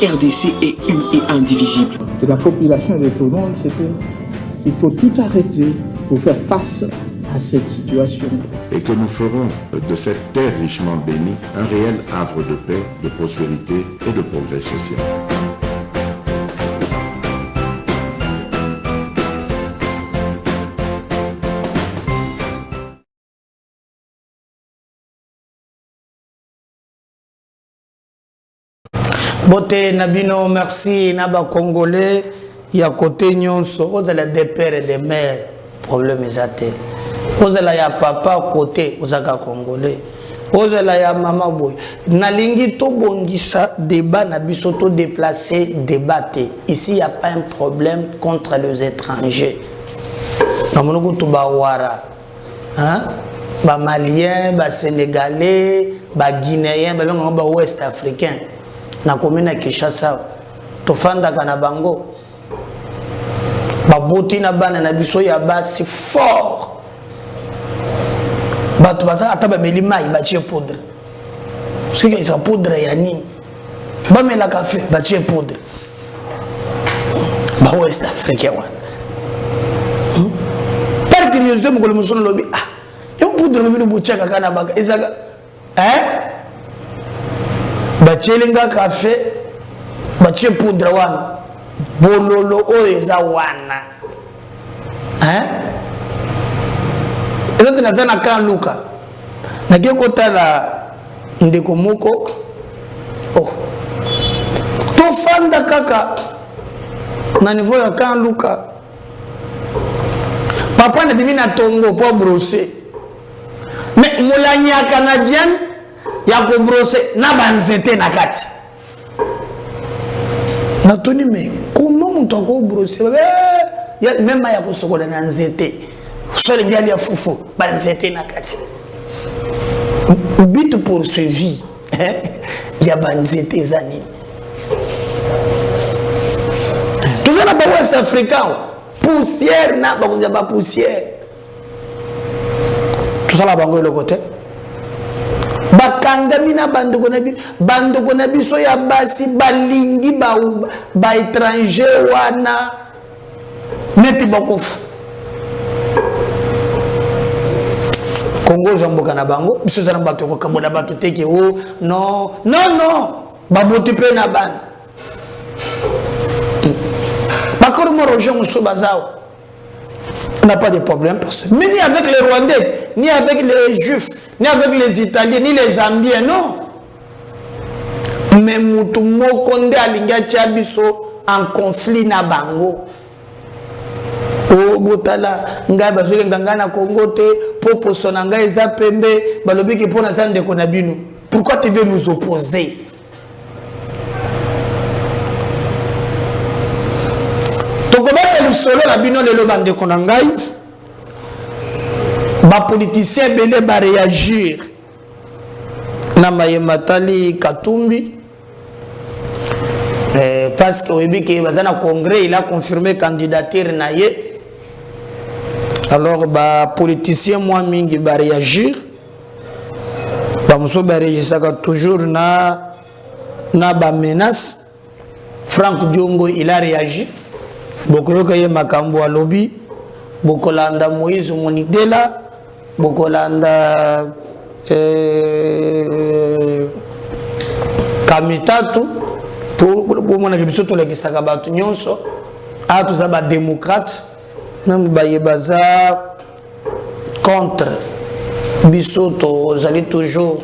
RDC est une et indivisible. De la population et de tout le monde, c'est qu'il faut tout arrêter pour faire face à cette situation. Et que nous ferons de cette terre richement bénie un réel havre de paix, de prospérité et de progrès social. Bote Nabino, merci Naba Congolais. Il y a côté nyonso, aux ala des pères et des mères, problème est. Aux ala ya papa côté, aux ala Congolais. Aux ala ya maman boy. Nalingi to bongisa débat na bisoto déplacé débattre. Ici il y a pas un problème contre les étrangers. Namono to bawara. Hein? Ba malien, ba sénégalais, ba guinéen, ba ouest africain. Na commune Kinshasa to fanda kana bango baboti na bana na biso ya basi fort batu baza ataba melima ibatie poudre ce qui est poudre ya nini ba mela café batie poudre ba ouest africain wa par curiosité mo ko le musono lobi ah yo poudre mo buchaka kana baka ezaka bachelinga café bache poudre wana bololo oeza wana ezante na zana kan luka nake kotala ndeko moko tofanda kaka na niveau ya kan luka papa na bimi na tongo po brosser mais mulanya canadien ya ko brosser na banzete na kati na toni me comment on t'a ko brosser ya même ya ko sokola na nzete sole ngali ya fufu banzete na kati but poursuivi ya banzete zani tout ça na ba West africain poussière na ba kunja ba poussière tout ça la bango le côté bakangami na bandoko na biso ya basi balingi ba étranger wana neti bakofu Congo zamboka na bango biso zana bato ko kabola bato teke o non baboti pe na bana bakoro mo roger muso bazao on n'a pas de problème personne mais ni avec les Rwandais ni avec les Juifs ni avec les Italiens, ni les Zambiens, non. Mais mutu mokonde alinga chabiso en conflit na bango. O botala ngai bazole ngangana Congo te popo sonanga eza pembe balobi ki pona sande ko na bino. Pourquoi tu veux nous opposer? Tokobata le solo la bino le bande ko na ngai. Les politiciens belé ba réagir na Matali Katumbi parce que au bazana congrès il a confirmé candidature naie. Alors ba politiciens moi mingi ba réagir ba muso ba réagir toujours na ba menace. Franck Diongo il a réagi bokoyoka ye makambo a lobby bokolanda Moïse Monidela bokolanda Kamitatu pour mona biso to lekisaka batu nyonso a tous ba démocrate même ba yebaza contre biso to zali toujours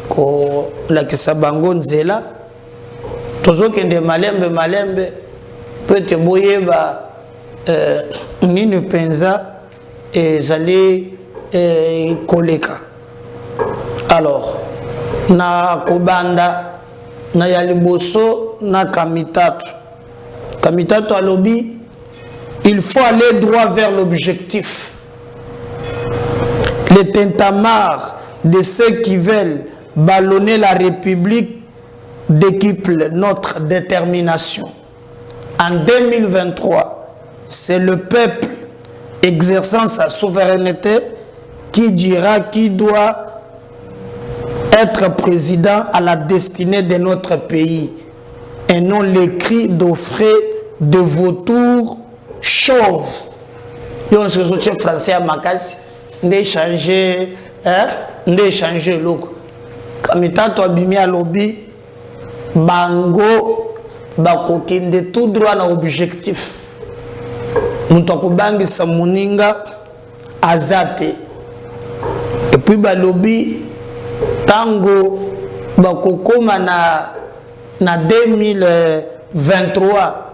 ko lekisa bango nzela tozokende malembe peut-être boyeba nini penza ezali koleka. Alors na kobanda na yaliboso na Kamitatu alobi il faut aller droit vers l'objectif. Les tintamarres de ceux qui veulent ballonner la République décuplent notre détermination. En 2023, c'est le peuple exerçant sa souveraineté qui dira qui doit être président à la destinée de notre pays. et non les cris d'offrer de vautours chauves. Donc, ce que je français à Makassi, d'échanger, d'échanger look. Comme étant toi bimi à lobby, bango, bakokinde tout droit na objectif. Mutoko bangi sa muninga azate. Et puis balobi tango bakokoma na 2023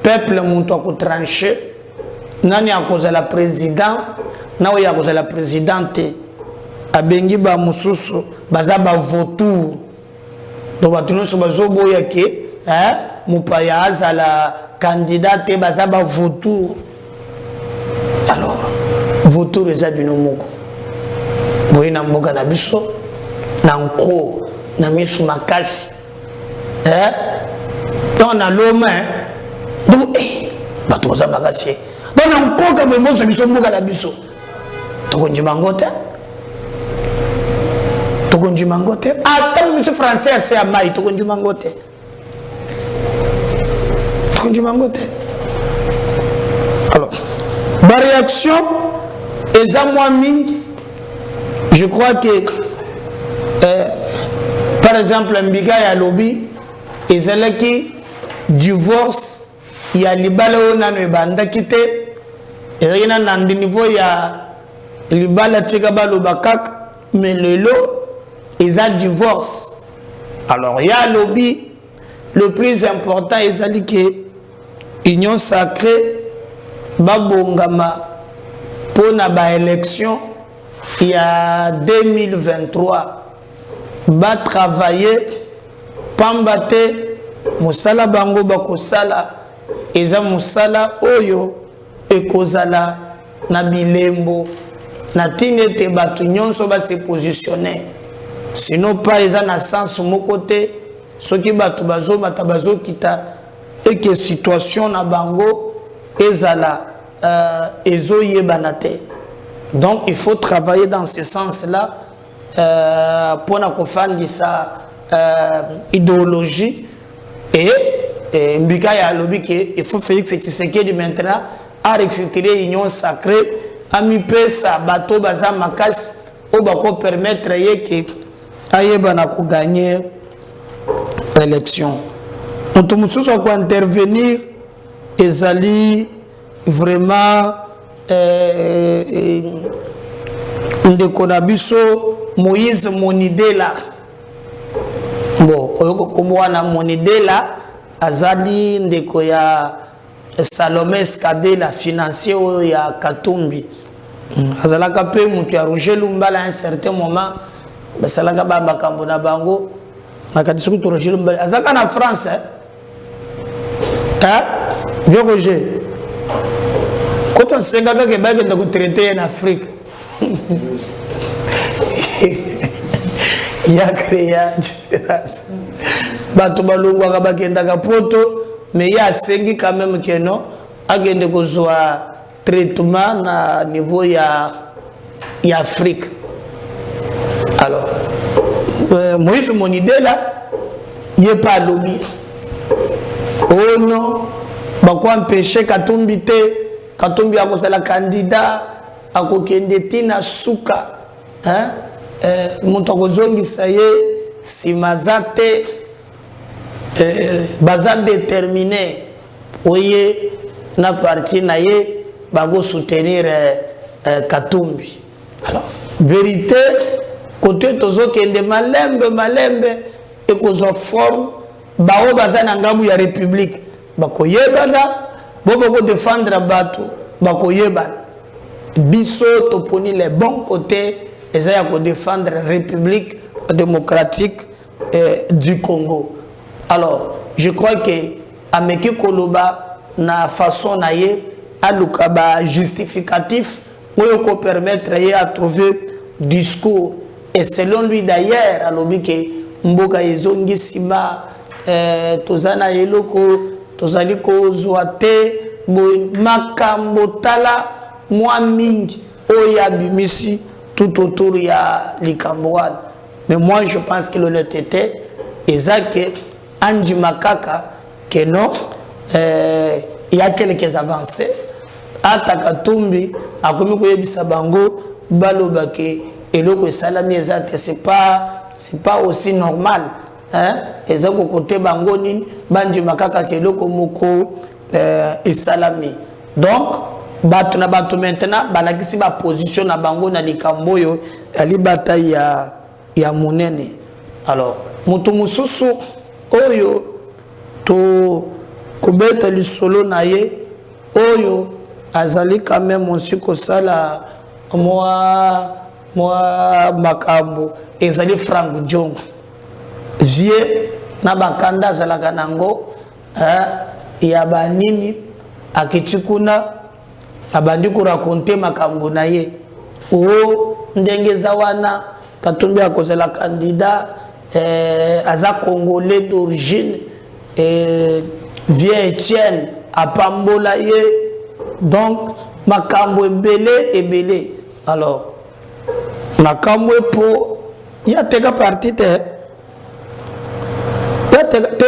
peuple mutoko tranché. Nani a causé la présidente, nani a causé la présidente, abengi ba mususu, baza ba vautour. Donc batuno so bazo boya ke, mupaya aza la candidate baza ba vautour. Alors, vautour eza bino moko. Boyi na mboka na biso, na nko, na misu makasi. Donc na l'homme, donc bato baza makasi. Donc, on a encore comme moi, je suis venu à la biso. Tu connais Mangote? Tu connais Mangote? Ah, tu es français, c'est à Maï. Tu connais Mangote? Tu connais Mangote? Alors, ma réaction est à moi, je crois que, par exemple, Mbiga et Alobi, et c'est là qui divorce. Il y a les balles qui ont quitté. Et il y a un niveau, il y a les balles qui ont bakak, mais le lot, ils ont divorce. Alors, il y a un lobby, le plus important, ils ont dit que l'union sacrée, Babongama, pour la élection, il y a 2023, va travailler, pambate, Moussala Bango Bakosala. Eza musala oyo ekozala na bilembo na tinete batu nyonso ba se positionner sinon pas eza na sens mokote soki batu bazo matabazo kita et que situation na bango ezala ezoye banate. Donc il faut travailler dans ce sens là pour na kofandisa idéologie et Mbika ya lobby il faut Félix Tshisekedi maintenant à recruter l'union sacrée à mi pesa bateau baza makas au bako permettre que ayeba na ko gagner l'élection. Mutu mususu ko intervenir ezali vraiment ndeko na biso Moïse Monidela. Bon, oyokomwana Monidela azali ndeko ya Salomé Skadela financier ya Katumbi. Azalaka pe mutu ya Roger Lumbala à un certain moment basalaka ba makambo na bango nakadiso ku Roger Lumbala azaka na France vieux Roger quand on senga ka ke ba ke ndako traiter en Afrique il y a créé différence. Bato balongwa ka bakenda ka poto mais il y a sengi quand même que non agende ko zoa traitement na niveau ya Afrique. Alors Moïse Monidela il est pas lobby. Oh non, bakwa empêcher Katumbi te, Katumbi a cause la candidat a kokende tina suka. Hein? Montokozongi saye si mazate baza déterminé oye na parti na ye bago soutenir Katumbi. Alors vérité côté tozo kende malembe et kozo forme bao baza na ngambu ya république bakoyebana bobo défendre bato bakoyebana biso toponi les bons côtés et ça pour défendre la République démocratique du Congo. Alors, je crois que Ameki Koloba na façon naie a l'ukaba justificatif pour permettre à trouver discours et selon lui d'ailleurs à l'obike mboka ezongi sima tozana eloko tozali ko zoate makambo tala moi mingi oya bimisi tout autour il y a les Cambouans. Mais moi je pense que l'honnêteté est que Andu Makaka, que non, il y a quelques avancées. Atakatumbi, a commis Koyebisa Bango, Balobake, et le salami exact, c'est pas aussi normal. Hein? Et ça, côté Bangonin, Bandu Makaka, que le Komoko, et salami. Donc, batu maintenant, balakisi ba position na bango na likamboyo, ali bataille ya monene. Alors, mutu mususu oyo to kobeta lisolo na ye oyo azali quand même aussi kosala moi makambo ezali Frank Diongo vie na bakanda zalaka nango ya banini akitikuna abandi ko raconter makambo na ye o ndenge zawana Katumbi akozela candidat aza congolais d'origine vieux Etienne apambola ye donc makambo ebele. Alors makambo po ya teka parti te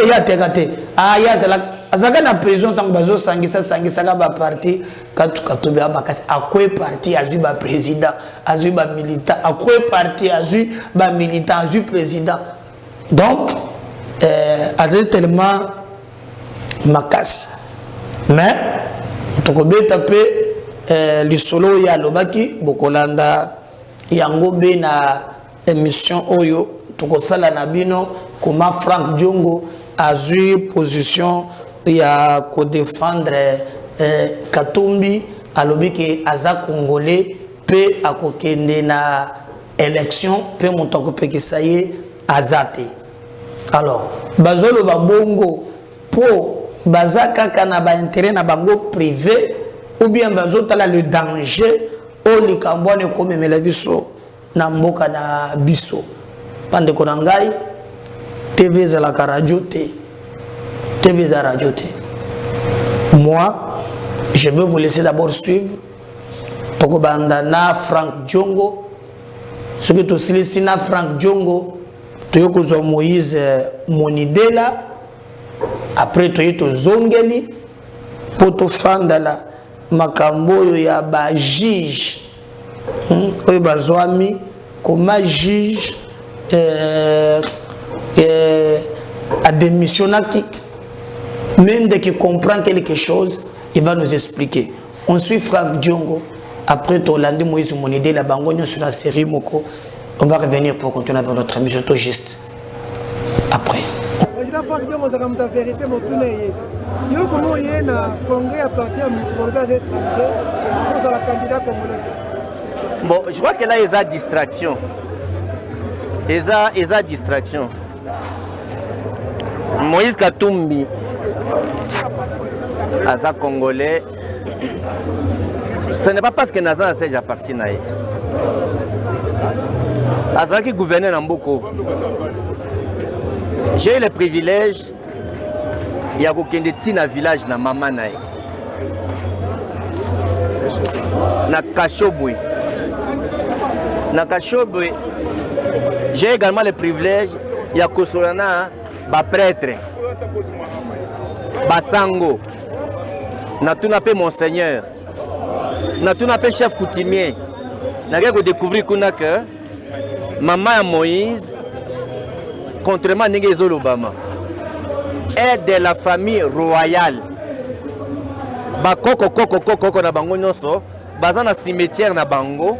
ya teka te ya zala azaka na prison tant bazo sangisa ba parti Katumbi makasi akwe parti azui ba président azui ba militant akwe parti azui ba militant azui président donc azui tellement makasi mais tokobeta pe lisolo ya lobaki bokolanda yango be na émission oyo tokosala na bino comment Frank Diongo azui position ya ko défendre Katumbi alobiki aza congolais pe akokende na élection pe motoko pekisaye azate. Alors bazolo ba bongo po bazaka kana ba intérêt na bango privé ou bien bazotala le danger o likambone komemela biso na mboka na biso pande ko ngai TV za la radio te TV za radio te. Moi je veux vous laisser d'abord suivre toko banda na Frank Diongo ce que to silisi na Frank Diongo toyoko zo Moïse Monidela après toyito zongeli poto fandala makambo ya ba juge oyo bazwami comme juge a démissionné même dès qu'il comprend quelque chose il va nous expliquer. On suit Frank Diongo après Tolandi Moïse Monidé la bangonio sur la série Moko. On va revenir pour continuer avec notre émission tout juste après. Président Frank Diongo ça comme ta vérité mon tourner. Yo comment y est na congrès à partir de l'étranger pour la candidat congolais. Bon, je crois que là il y a distraction. Il y a distraction. Moïse Katumbi Aza Congolais, ce n'est pas parce que Nazan Sej appartient à lui. Aza qui gouvernait Namboko. J'ai eu le privilège il y a aucun de na village na maman nae. Na Kashobwe. Na Kashobwe. J'ai également le privilège il y a Kosolana ba prêtre. Basango. Na tout n'a pas monseigneur. Na tout n'a pas chef coutumier. Na que découvrir que maman Moïse contrairement à Ngezo Obama est de la famille royale. Ba koko na bango nyonso baza na cimetière na bango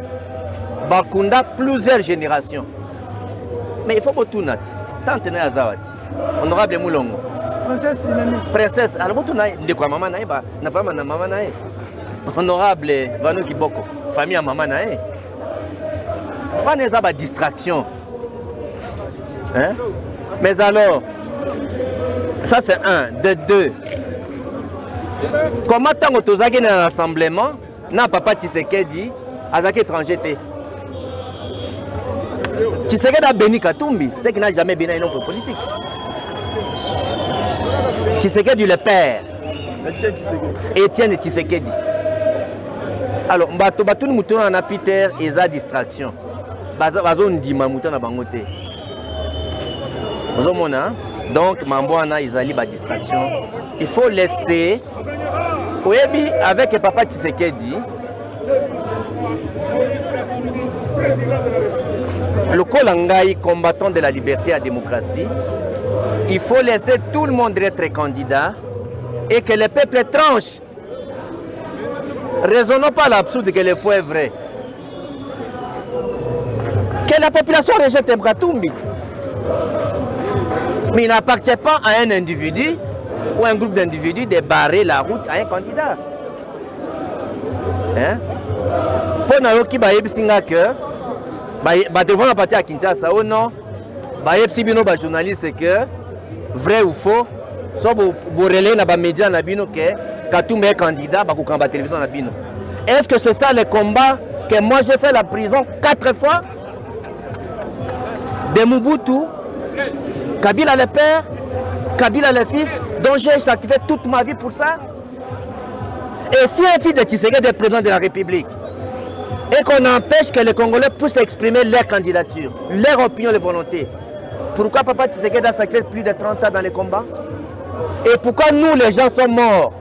bakunda plusieurs générations. Mais il faut que tout nat tante na azawati honorable Mulongo princesse alors tout na de quoi maman na ba na femme na maman na honorable Vano Kiboko famille à maman na on est à distraction hein? Mais alors ça c'est un de deux. Comment tant que tu as gagné un rassemblement na papa Tshisekedi azaki étranger té Tshisekedi a béni Katumbi, c'est qu'il n'a jamais béni un homme politique. Tshisekedi le père. Etienne Tshisekedi. Alors, bato nous moutons en Peter et sa distraction. Bazo ndima mouton na bangote. Bazo mona, Donc, Mamboana, Izali, la distraction. Il faut laisser. Oui, avec Papa Tshisekedi, le Kolangai, combattant de la liberté et la démocratie, il faut laisser tout le monde être candidat et que le peuple tranche. Raisonnons pas l'absurde que le faux est vrai. Que la population rejette Mbratumbi. Mais il n'appartient pas à un individu ou un groupe d'individus de barrer la route à un candidat. Hein? Pour nous qui devons la partie à Kinshasa ou non, si bino ba journaliste que vrai ou faux, soit vous relais na ba média na bino que Katumbi est candidat ba combat télévision na bino. Est-ce que c'est ça le combat que moi j'ai fait la prison 4 fois? De Mobutu, Kabila le père, Kabila le fils, dont j'ai sacrifié toute ma vie pour ça. Et si un fils de Tshisekedi est président de la République, et qu'on empêche que les Congolais puissent exprimer leur candidature, leur opinion, leur volonté, pourquoi Papa Tshisekedi a sacrifié plus de 30 ans dans les combats? Et pourquoi nous, les gens, sommes morts?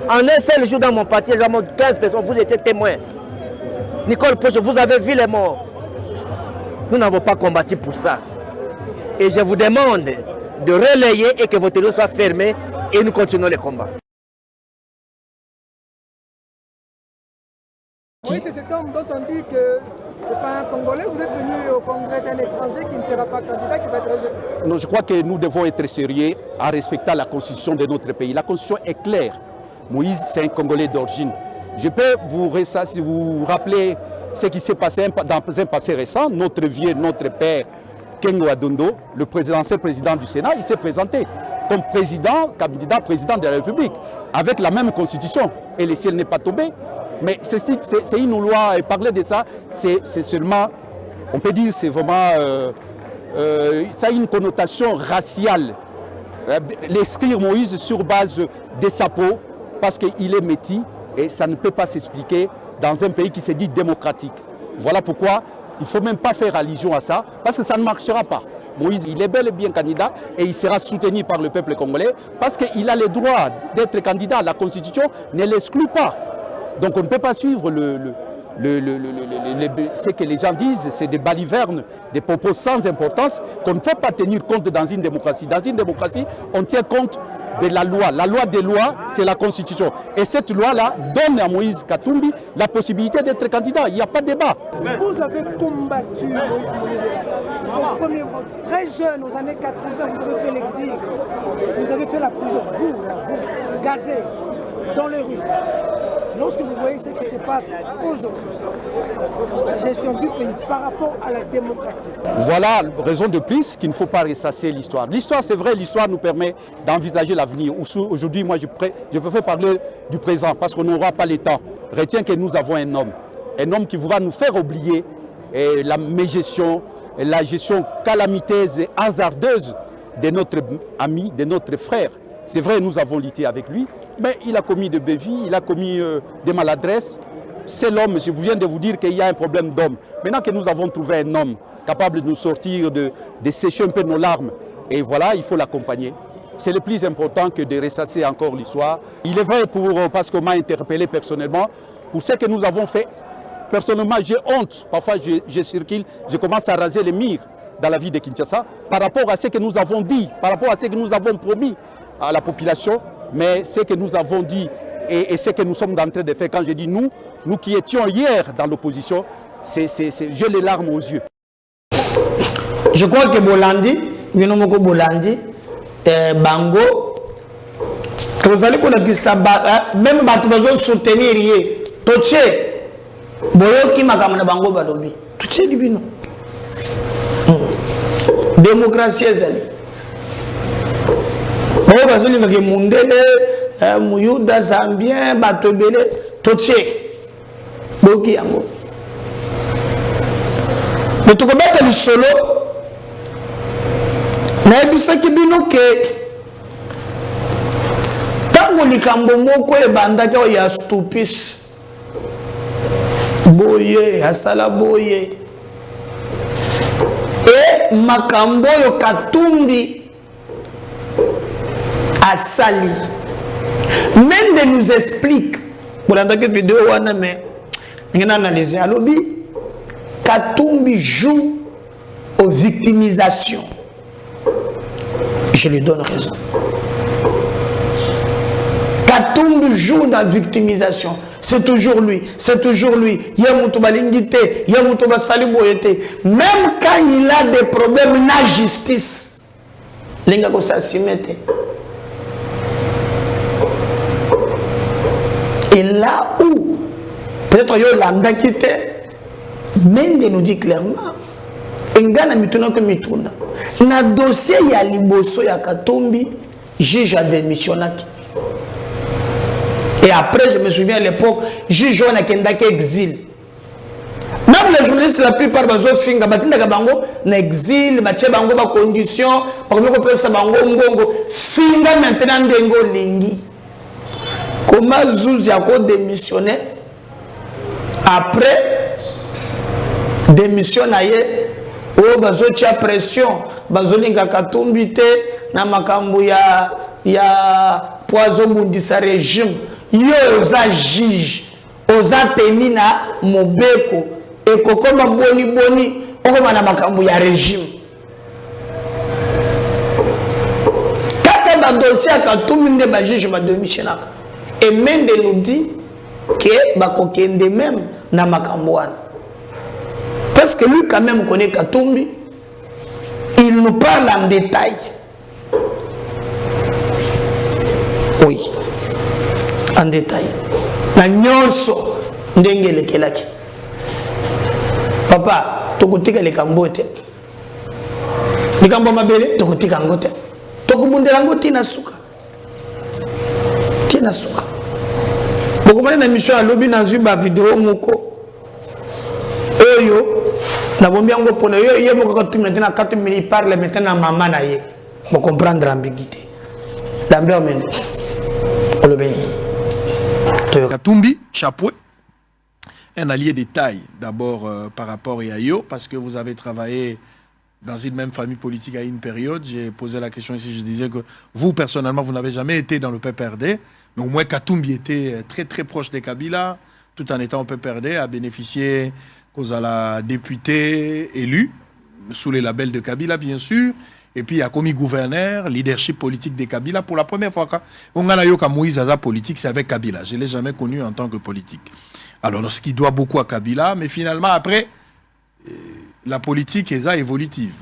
En un seul jour dans mon parti, j'ai mort 15 personnes, vous étiez témoins. Nicole Poche, vous avez vu les morts. Nous n'avons pas combattu pour ça. Et je vous demande de relayer et que votre téléphone soit fermé et nous continuons les combats. Oui, c'est cet homme dont on dit que ce n'est pas un Congolais. Vous êtes venu au congrès d'un étranger qui ne sera pas candidat, qui va être rejeté. Non, je crois que nous devons être sérieux en respectant la constitution de notre pays. La constitution est claire. Moïse, c'est un Congolais d'origine. Je peux vous rappeler ce qui s'est passé dans un passé récent. Notre vieux, notre père, Kengo Adondo, le ancien président du Sénat, il s'est présenté comme candidat président de la République, avec la même constitution. Et le ciel n'est pas tombé. Mais c'est une loi, et parler de ça, c'est seulement, on peut dire, c'est vraiment, ça a une connotation raciale. L'escrire Moïse sur base de sa peau, parce qu'il est métis, et ça ne peut pas s'expliquer dans un pays qui se dit démocratique. Voilà pourquoi il ne faut même pas faire allusion à ça, parce que ça ne marchera pas. Moïse, il est bel et bien candidat et il sera soutenu par le peuple congolais parce qu'il a le droit d'être candidat. La Constitution ne l'exclut pas. Donc on ne peut pas suivre ce que les gens disent, c'est des balivernes, des propos sans importance qu'on ne peut pas tenir compte dans une démocratie. Dans une démocratie, on tient compte de la loi. La loi des lois, c'est la Constitution. Et cette loi-là donne à Moïse Katumbi la possibilité d'être candidat. Il n'y a pas de débat. Vous avez combattu Moïse Moïse. Au premier rang, très jeune, aux années 80, vous avez fait l'exil. Vous avez fait la prison. Vous gazé dans les rues. Lorsque vous voyez ce qui se passe aujourd'hui, la gestion du pays par rapport à la démocratie. Voilà raison de plus qu'il ne faut pas ressasser l'histoire. L'histoire, c'est vrai, l'histoire nous permet d'envisager l'avenir. Aujourd'hui, moi, je préfère parler du présent parce qu'on n'aura pas le temps. Retiens que nous avons un homme qui va nous faire oublier la mégestion, la gestion calamiteuse et hasardeuse de notre ami, de notre frère. C'est vrai, nous avons lutté avec lui, mais il a commis des bévies, il a commis des maladresses. C'est l'homme, je viens de vous dire qu'il y a un problème d'homme. Maintenant que nous avons trouvé un homme capable de nous sortir, de sécher un peu nos larmes, et voilà, il faut l'accompagner. C'est le plus important que de ressasser encore l'histoire. Il est vrai, parce qu'on m'a interpellé personnellement, pour ce que nous avons fait. Personnellement, j'ai honte. Parfois, je circule, je commence à raser les murs dans la ville de Kinshasa par rapport à ce que nous avons dit, par rapport à ce que nous avons promis à la population. Mais ce que nous avons dit et ce que nous sommes en train de faire, quand je dis nous qui étions hier dans l'opposition, j'ai les larmes aux yeux. Je crois que Bolandi, Bango, vous allez même si vous soutenir, Boyoki makamana bango balobi. Tout libino. Démocratie ezali. Bo bazoli make mundele muyuda zambien batobele totie. Boki yango. Mais to kobata li solo. Na bisaki bino ke tango likambo moko ebanda ko ya stupis. Boye, asala boye. Et makambo yo Katumbi à Sali. Mende nous explique, pour la vidéo, mais on a analysé à lobby, Katumbi joue aux victimisations. Je lui donne raison. Katumbi joue dans la victimisation. C'est toujours lui, c'est toujours lui. Même quand il a des problèmes na justice, les gars ça s'y mettent. Et là où peut-être yo lambda quitté, Mende nous dit clairement, engana mituna que mituna. Na dossier ya liboso ya Katumbi, juge a démissionné. Et après, je me souviens à l'époque, j'ai joué à Kendake exil. Même les journalistes, la plupart des autres films, ils exil, ils ont des conditions, ils ont des finga maintenant dengo lingi. Comment Zouz a démissionné après démissionné, oh bazo tia pression, bazo linga Katumbi te na makambo ya poison bundisa régime. Yo oza juge, oza temina mobeko, et kokoma boni, okoma na makambo ya régime. Kaka ba dossier ka tout monde ba juge ba démissionnaire. Et Mende nous dit que ba kokende même na makambo wana. Parce que lui quand même connaît Katumbi, il nous parle en détail. Oui. En détail. Na nyonso ndenge lekelaki. Papa, tokotika lekambote. Likambo mabele tokotika ngote. Tokubundela ngoti na suka. Tina suka. Bokomane na mission ya lobby na zuba vidéo moko. Oyo na bombi yango pona yo yebo ko tumina tena 4 minutes parle maintenant maman na ye. Pour comprendre l'ambiguïté. L'ambiguïté amène. Olobé. Katumbi, chapeau, un allié de taille, d'abord par rapport à Yo, parce que vous avez travaillé dans une même famille politique à une période. J'ai posé la question ici, je disais que vous, personnellement, vous n'avez jamais été dans le PPRD, mais au moins Katumbi était très très proche de Kabila, tout en étant au PPRD, a bénéficié cause à la députée élue, sous les labels de Kabila, bien sûr. Et puis, il a commis gouverneur, leadership politique de Kabila. Pour la première fois, on a eu Moïse Aza politique, c'est avec Kabila. Je ne l'ai jamais connu en tant que politique. Alors, ce qui doit beaucoup à Kabila, mais finalement, après, la politique est évolutive.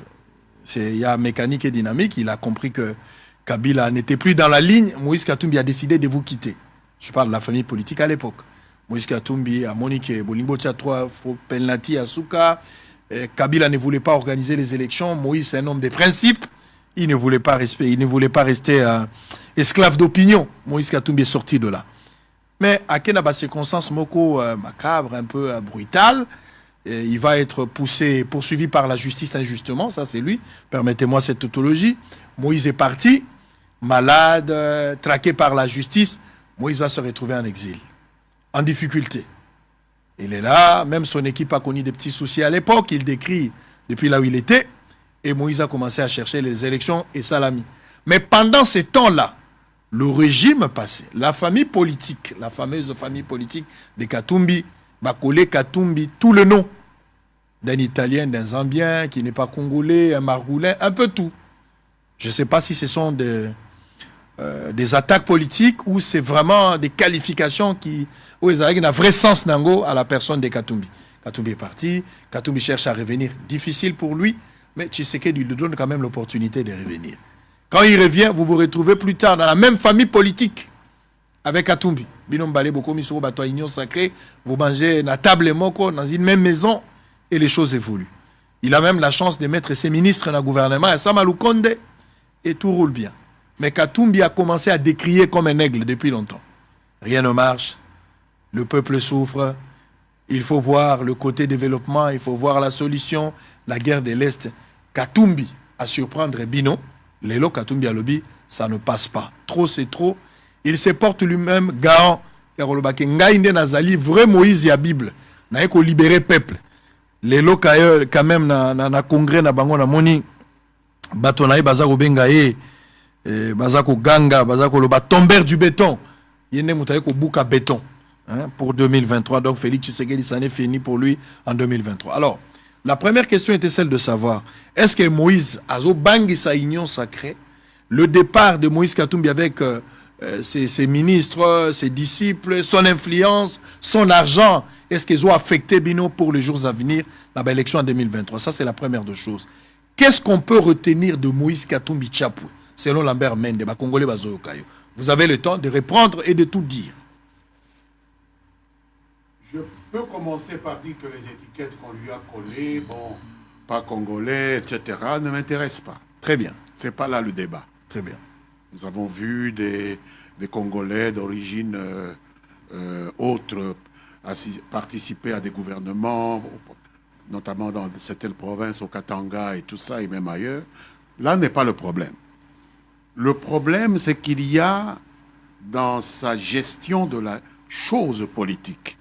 Il y a mécanique et dynamique. Il a compris que Kabila n'était plus dans la ligne. Moïse Katumbi a décidé de vous quitter. Je parle de la famille politique à l'époque. Moïse Katumbi a Monique Bolingo Tchatwa, Pelnati, Asuka. Kabila ne voulait pas organiser les élections. Moïse, c'est un homme de principe. Il ne voulait pas rester esclave d'opinion. Moïse Katumbi est sorti de là. Mais à Kenaba, circonstance moko macabre, un peu brutale, il va être poursuivi par la justice injustement. Ça, c'est lui. Permettez-moi cette tautologie. Moïse est parti, malade, traqué par la justice. Moïse va se retrouver en exil, en difficulté. Il est là, même son équipe a connu des petits soucis à l'époque, il décrit depuis là où il était, et Moïse a commencé à chercher les élections et Salami. Mais pendant ces temps-là, le régime passé, la famille politique, la fameuse famille politique de Katumbi, va coller Katumbi tout le nom d'un Italien, d'un Zambien, qui n'est pas Congolais, un Margoulin, un peu tout. Je ne sais pas si ce sont des attaques politiques ou c'est vraiment des qualifications qui... où ils arrivent un vrai sens nango à la personne de Katumbi. Katumbi est parti, Katumbi cherche à revenir. Difficile pour lui, mais Tshisekedi lui donne quand même l'opportunité de revenir. Quand il revient, vous vous retrouvez plus tard dans la même famille politique avec Katumbi. Binombale Bokomi Soro Bato Union Sacrée, vous mangez na table moko dans une même maison et les choses évoluent. Il a même la chance de mettre ses ministres dans le gouvernement, Samalou Konde, et tout roule bien. Mais Katumbi a commencé à décrier comme un aigle depuis longtemps. Rien ne marche. Le peuple souffre, il faut voir le côté développement, il faut voir la solution, la guerre de l'Est. Katumbi à surprendre Bino, Lelo Katumbi à lobby, ça ne passe pas. Trop c'est trop. Il se porte lui-même garant. Nazali, vrai Moïse et la Bible. N'a qu'au libérer peuple. Lelo quand même na congrès na bango na moni batonaï bazaro bengaye Bazako Ganga, Bazako Loba, tombeur du béton. Il y a un bouca béton pour 2023. Donc Félix Tshisekedi, ça n'est fini pour lui en 2023. Alors, la première question était celle de savoir, est-ce que Moïse Azo Bangi sa union sacrée, le départ de Moïse Katumbi avec ses ministres, ses disciples, son influence, son argent, est-ce qu'ils ont affecté Bino pour les jours à venir, l'élection en 2023? Ça, c'est la première des choses. Qu'est-ce qu'on peut retenir de Moïse Katumbi Tchapoué, selon Lambert Mende, Congolais Bazoyokayo? Vous avez le temps de répondre et de tout dire. Je peux commencer par dire que les étiquettes qu'on lui a collées, bon, pas congolais, etc., ne m'intéressent pas. Très bien. C'est pas là le débat. Très bien. Nous avons vu des Congolais d'origine autre participer à des gouvernements, notamment dans certaines provinces, au Katanga et tout ça, et même ailleurs. Là n'est pas le problème. Le problème, c'est qu'il y a, dans sa gestion de la chose politique,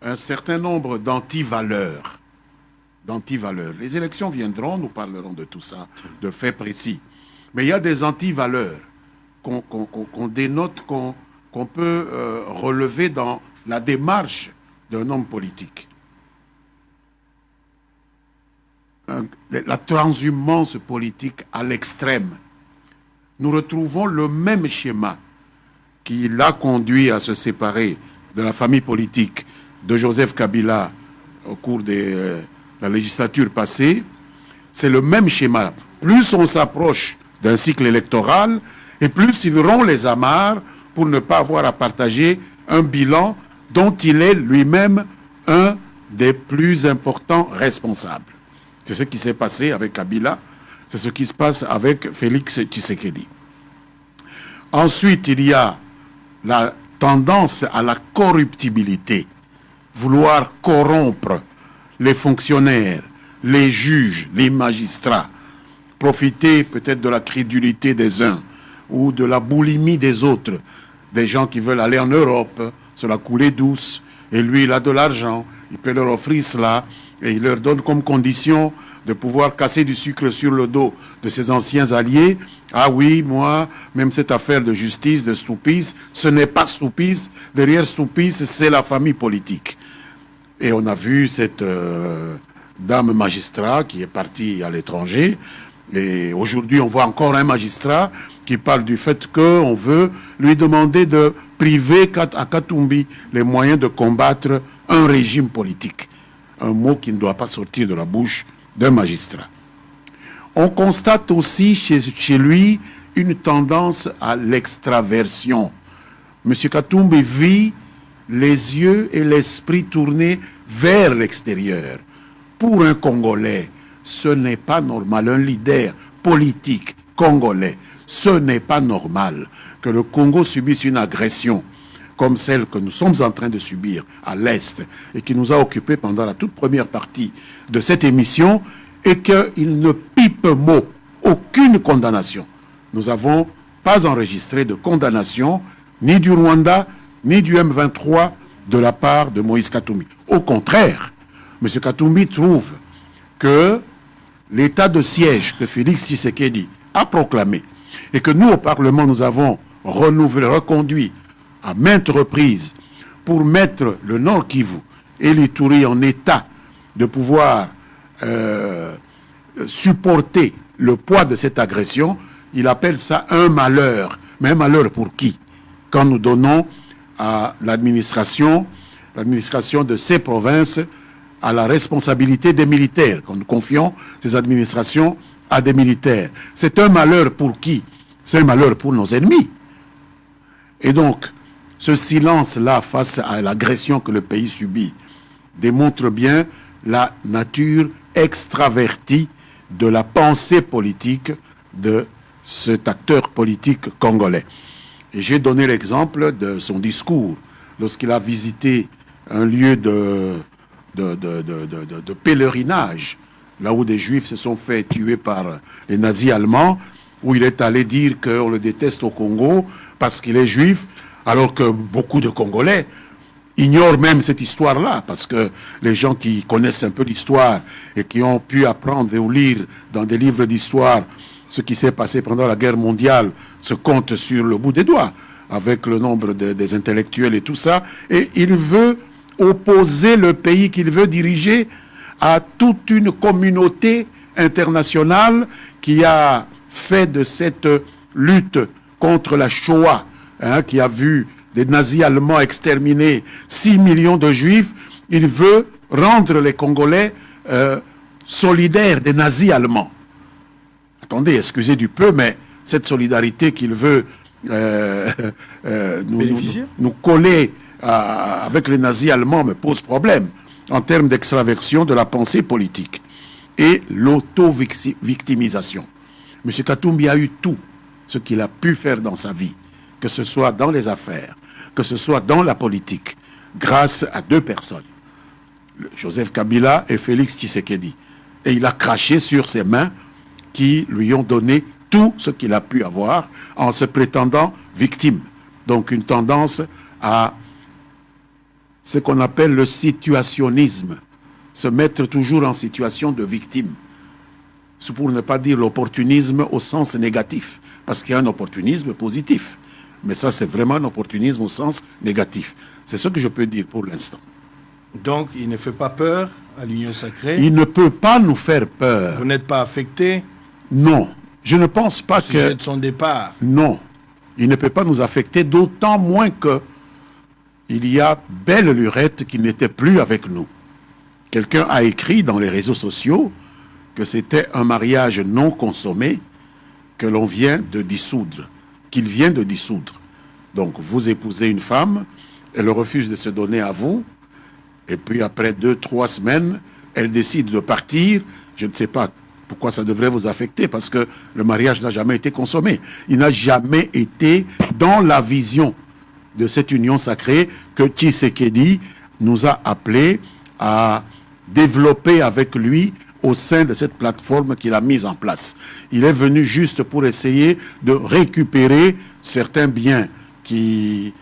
un certain nombre d'antivaleurs. Les élections viendront, nous parlerons de tout ça, de faits précis. Mais il y a des antivaleurs qu'on dénote, qu'on peut relever dans la démarche d'un homme politique. La transhumance politique à l'extrême. Nous retrouvons le même schéma qui l'a conduit à se séparer de la famille politique de Joseph Kabila au cours de la législature passée. C'est le même schéma. Plus on s'approche d'un cycle électoral, et plus il rompt les amarres pour ne pas avoir à partager un bilan dont il est lui-même un des plus importants responsables. C'est ce qui s'est passé avec Kabila, c'est ce qui se passe avec Félix Tshisekedi. Ensuite, il y a la tendance à la corruptibilité, vouloir corrompre les fonctionnaires, les juges, les magistrats, profiter peut-être de la crédulité des uns ou de la boulimie des autres, des gens qui veulent aller en Europe, se la couler douce, et lui il a de l'argent, il peut leur offrir cela, et il leur donne comme condition de pouvoir casser du sucre sur le dos de ses anciens alliés. Ah oui, moi, même cette affaire de justice, de Stoupis, ce n'est pas Stoupis, derrière Stoupis, c'est la famille politique. Et on a vu cette dame magistrat qui est partie à l'étranger, et aujourd'hui on voit encore un magistrat qui parle du fait qu'on veut lui demander de priver à Katumbi les moyens de combattre un régime politique. Un mot qui ne doit pas sortir de la bouche d'un magistrat. On constate aussi chez lui une tendance à l'extraversion. M. Katumbi vit les yeux et l'esprit tournés vers l'extérieur. Pour un Congolais, ce n'est pas normal. Un leader politique congolais, ce n'est pas normal que le Congo subisse une agression comme celle que nous sommes en train de subir à l'Est et qui nous a occupés pendant la toute première partie de cette émission, et qu'il ne pipe mot, aucune condamnation. Nous n'avons pas enregistré de condamnation ni du Rwanda, ni du M23 de la part de Moïse Katumbi. Au contraire, M. Katumbi trouve que l'état de siège que Félix Tshisekedi a proclamé et que nous, au Parlement, nous avons renouvelé, reconduit à maintes reprises pour mettre le Nord Kivu et l'Ituri en état de pouvoir supporter le poids de cette agression, il appelle ça un malheur. Mais un malheur pour qui? Quand nous donnons à l'administration de ces provinces à la responsabilité des militaires, quand nous confions ces administrations à des militaires. C'est un malheur pour qui? C'est un malheur pour nos ennemis. Et donc, ce silence-là face à l'agression que le pays subit démontre bien la nature extravertie de la pensée politique de cet acteur politique congolais. Et j'ai donné l'exemple de son discours lorsqu'il a visité un lieu de pèlerinage, là où des juifs se sont fait tuer par les nazis allemands, où il est allé dire qu'on le déteste au Congo parce qu'il est juif, alors que beaucoup de Congolais ignorent même cette histoire-là, parce que les gens qui connaissent un peu l'histoire et qui ont pu apprendre ou lire dans des livres d'histoire ce qui s'est passé pendant la guerre mondiale se compte sur le bout des doigts, avec le nombre des intellectuels et tout ça, et il veut opposer le pays qu'il veut diriger à toute une communauté internationale qui a fait de cette lutte contre la Shoah, qui a vu des nazis allemands exterminer 6 millions de juifs, il veut rendre les Congolais solidaires des nazis allemands. Attendez, excusez du peu, mais cette solidarité qu'il veut nous coller avec les nazis allemands me pose problème en termes d'extraversion de la pensée politique et l'auto-victimisation. M. Katumbi a eu tout ce qu'il a pu faire dans sa vie, que ce soit dans les affaires, que ce soit dans la politique, grâce à 2 personnes, Joseph Kabila et Félix Tshisekedi. Et il a craché sur ses mains qui lui ont donné tout ce qu'il a pu avoir en se prétendant victime. Donc une tendance à ce qu'on appelle le situationnisme, se mettre toujours en situation de victime. C'est pour ne pas dire l'opportunisme au sens négatif, parce qu'il y a un opportunisme positif. Mais ça, c'est vraiment un opportunisme au sens négatif. C'est ce que je peux dire pour l'instant. Donc, il ne fait pas peur à l'Union sacrée? Il ne peut pas nous faire peur. Vous n'êtes pas affecté? Non. Je ne pense pas que... de son départ? Non. Il ne peut pas nous affecter, d'autant moins que il y a belle lurette qui n'était plus avec nous. Quelqu'un a écrit dans les réseaux sociaux que c'était un mariage non consommé que l'on vient de dissoudre, qu'il vient de dissoudre. Donc vous épousez une femme, elle refuse de se donner à vous, et puis après 2-3 semaines, elle décide de partir. Je ne sais pas pourquoi ça devrait vous affecter, parce que le mariage n'a jamais été consommé. Il n'a jamais été dans la vision de cette union sacrée que Tshisekedi nous a appelés à développer avec lui au sein de cette plateforme qu'il a mise en place. Il est venu juste pour essayer de récupérer certains biens qu'il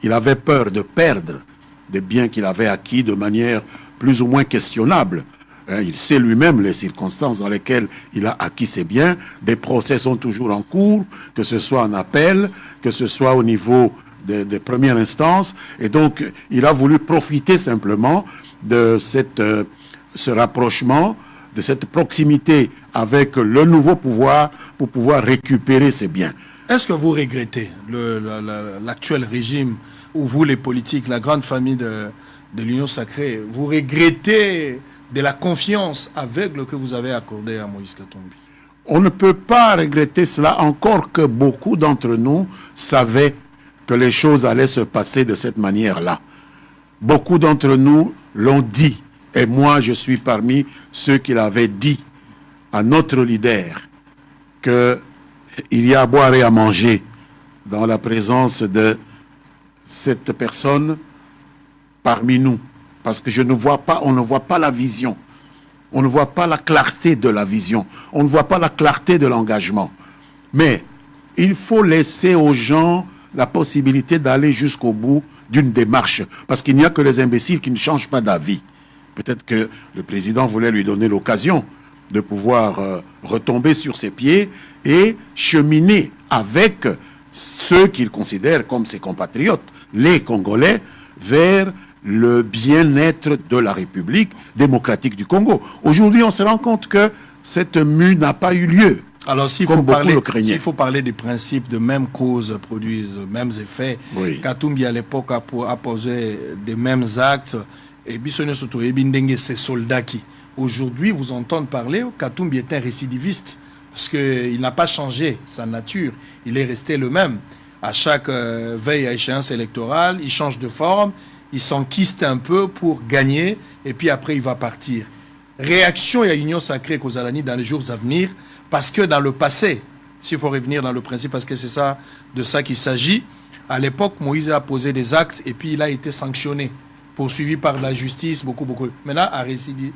avait peur de perdre, des biens qu'il avait acquis de manière plus ou moins questionnable. Il sait lui-même les circonstances dans lesquelles il a acquis ces biens. Des procès sont toujours en cours, que ce soit en appel, que ce soit au niveau des premières instances. Et donc, il a voulu profiter simplement de ce rapprochement, de cette proximité avec le nouveau pouvoir pour pouvoir récupérer ses biens. Est-ce que vous regrettez l'actuel régime, ou vous les politiques, la grande famille de l'Union sacrée, vous regrettez de la confiance aveugle que vous avez accordée à Moïse Katumbi? On ne peut pas regretter cela, encore que beaucoup d'entre nous savaient que les choses allaient se passer de cette manière-là. Beaucoup d'entre nous l'ont dit, et moi je suis parmi ceux qui l'avaient dit à notre leader, qu'il y a à boire et à manger dans la présence de cette personne parmi nous. Parce que on ne voit pas la vision. On ne voit pas la clarté de la vision. On ne voit pas la clarté de l'engagement. Mais il faut laisser aux gens la possibilité d'aller jusqu'au bout d'une démarche. Parce qu'il n'y a que les imbéciles qui ne changent pas d'avis. Peut-être que le président voulait lui donner l'occasion de pouvoir retomber sur ses pieds et cheminer avec ceux qu'il considère comme ses compatriotes, les Congolais, vers le bien-être de la République démocratique du Congo. Aujourd'hui, on se rend compte que cette mue n'a pas eu lieu. Alors, s'il faut parler des principes de même cause produisent les mêmes effets, oui. Katumbi à l'époque a posé des mêmes actes, et Bissonne Soto et Bindenge, ces soldats qui, aujourd'hui, vous entendent parler, Katumbi est un récidiviste, parce qu'il n'a pas changé sa nature, il est resté le même. À chaque veille à échéance électorale, il change de forme, il s'enquiste un peu pour gagner, et puis après il va partir. Réaction à l'Union sacrée Kozalani dans les jours à venir, parce que dans le passé, s'il faut revenir dans le principe, parce que c'est de ça qu'il s'agit, à l'époque, Moïse a posé des actes, et puis il a été sanctionné, poursuivi par la justice, beaucoup. Maintenant, à récidiver,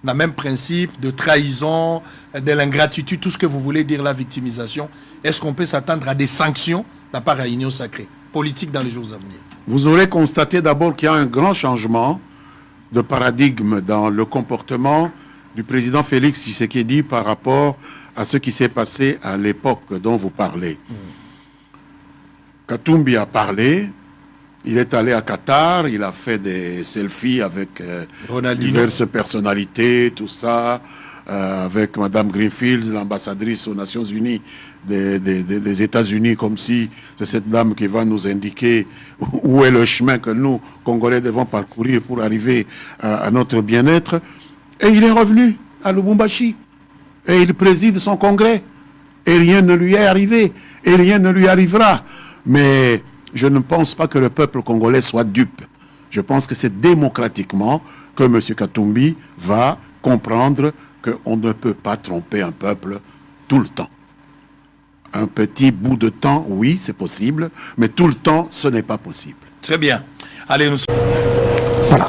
dans le même principe de trahison, de l'ingratitude, tout ce que vous voulez dire, la victimisation, est-ce qu'on peut s'attendre à des sanctions de la part de l'Union sacrée, politique dans les jours à venir? Vous aurez constaté d'abord qu'il y a un grand changement de paradigme dans le comportement du président Félix Tshisekedi par rapport à ce qui s'est passé à l'époque dont vous parlez. Katumbi a parlé, il est allé à Qatar, il a fait des selfies avec diverses personnalités, tout ça, avec Madame Greenfield, l'ambassadrice aux Nations Unies des États-Unis, comme si c'est cette dame qui va nous indiquer où est le chemin que nous, Congolais, devons parcourir pour arriver à notre bien-être. Et il est revenu à Lubumbashi. Et il préside son congrès. Et rien ne lui est arrivé. Et rien ne lui arrivera. Mais je ne pense pas que le peuple congolais soit dupe. Je pense que c'est démocratiquement que M. Katumbi va comprendre qu'on ne peut pas tromper un peuple tout le temps. Un petit bout de temps, oui, c'est possible, mais tout le temps, ce n'est pas possible. Très bien. Allez, nous... Voilà.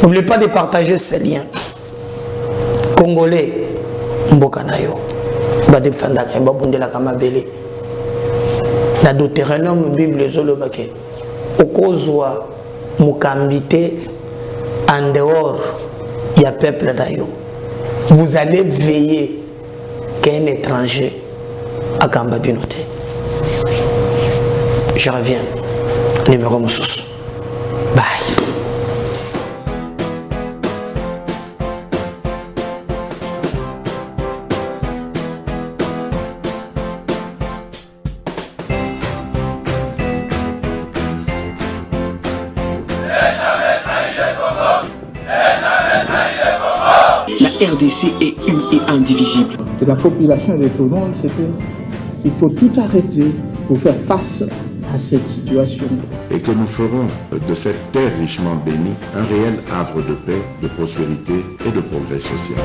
N'oubliez pas de partager ces liens. Congolais, Mbokanayo, Badefandaka, Babundela Kamabele. Na Deutéronome, Bible, Zolobake. Okozwa, Mukambite, en dehors, il y a peuple d'ailleurs. Vous allez veiller qu'un étranger à Kambabinote. Je reviens. Numéro Moussous. Bye. La RDC est une et indivisible. De la population et de tout le monde, c'est qu'il faut tout arrêter pour faire face à cette situation. Et que nous ferons de cette terre richement bénie un réel havre de paix, de prospérité et de progrès social.